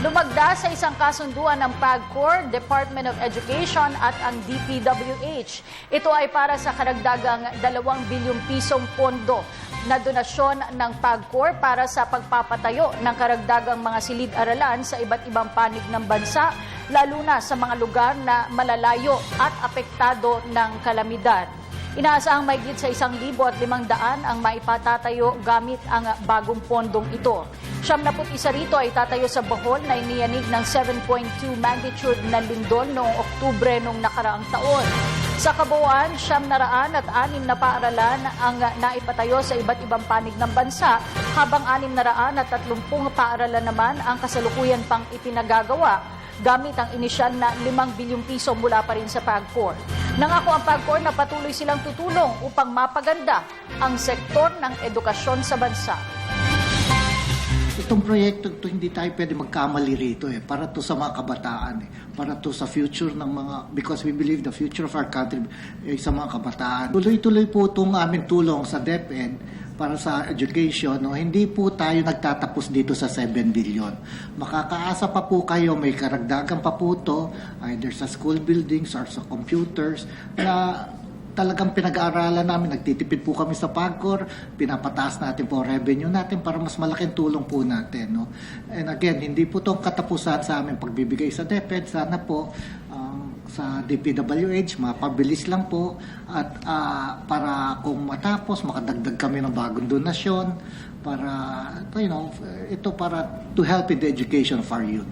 Lumagda sa isang kasunduan ng PAGCOR, Department of Education at ang DPWH. Ito ay para sa karagdagang 2 bilyong pisong pondo na donasyon ng PAGCOR para sa pagpapatayo ng karagdagang mga silid-aralan sa iba't ibang panig ng bansa, lalo na sa mga lugar na malalayo at apektado ng kalamidad. Inaasahang mahigit sa 1,500 ang maipatatayo gamit ang bagong pondong ito. 71 rito ay tatayo sa Bohol na iniyanig ng 7.2 magnitude na lindol noong Oktubre noong nakaraang taon. Sa kabuuan, 906 na paaralan ang naipatayo sa iba't ibang panig ng bansa, habang 630 paaralan naman ang kasalukuyan pang ipinagagawa gamit ang inisyal na 5 bilyong piso mula pa rin sa PAGCOR. Nangako ang PAGCOR na patuloy silang tutulong upang mapaganda ang sektor ng edukasyon sa bansa. Itong proyekto ito, hindi tayo pwede magkamali rito para to sa mga kabataan, para to sa future ng mga, because we believe the future of our country sa mga kabataan. Tuloy-tuloy po itong aming tulong sa DepEd para sa education. Hindi po tayo nagtatapos dito sa 7 billion. Makakaasa pa po kayo, may karagdagan pa po ito, either sa school buildings or sa computers, na talagang pinag-aaralan namin, nagtitipid po kami sa PAGCOR, pinapataas natin po revenue natin para mas malaking tulong po natin. And again, hindi po itong katapusan sa aming pagbibigay sa DepEd. Sana po sa DPWH, mapabilis lang po at para kung matapos, makadagdag kami ng bagong donasyon para, ito para to help in the education of our youth.